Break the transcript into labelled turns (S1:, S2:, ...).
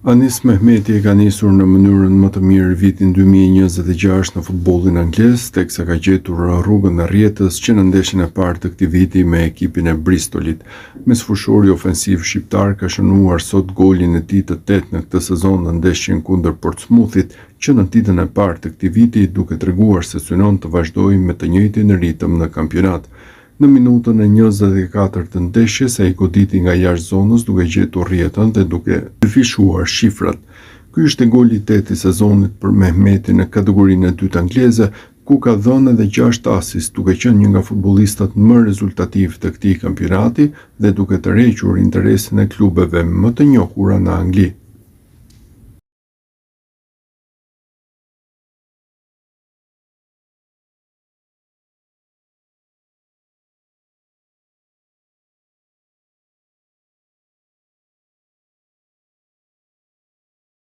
S1: Anis Mehmeti ka nisur në mënyrën më të mirë vitin 2026 në futbollin anglez, teksa ka gjetur rrugën e rrjetës që në ndeshjen e parë të këtij viti me ekipin e Bristolit. Mesfushori ofensiv shqiptar ka shënuar sot golin e tij të 8 në këtë sezon në ndeshjen kundër Portsmouthit, që në ditën e parë të këtij viti duke treguar se synon të vazhdojë me të njëjtin ritëm në kampionat. Në minutën e 24 të ndeshjes, ai goditi nga jashtë zonës duke gjetur rrjetën dhe duke fishuar shifrat. Ky ishte goli i 8 i sezonit për Mehmetin në kategorinë e dytë angleze, ku ka dhënë edhe 6 asist, duke qenë një nga futbollistat më rezultativ të këtij kampionati dhe duke tërhequr interesin e klubeve më të njohura në Angli.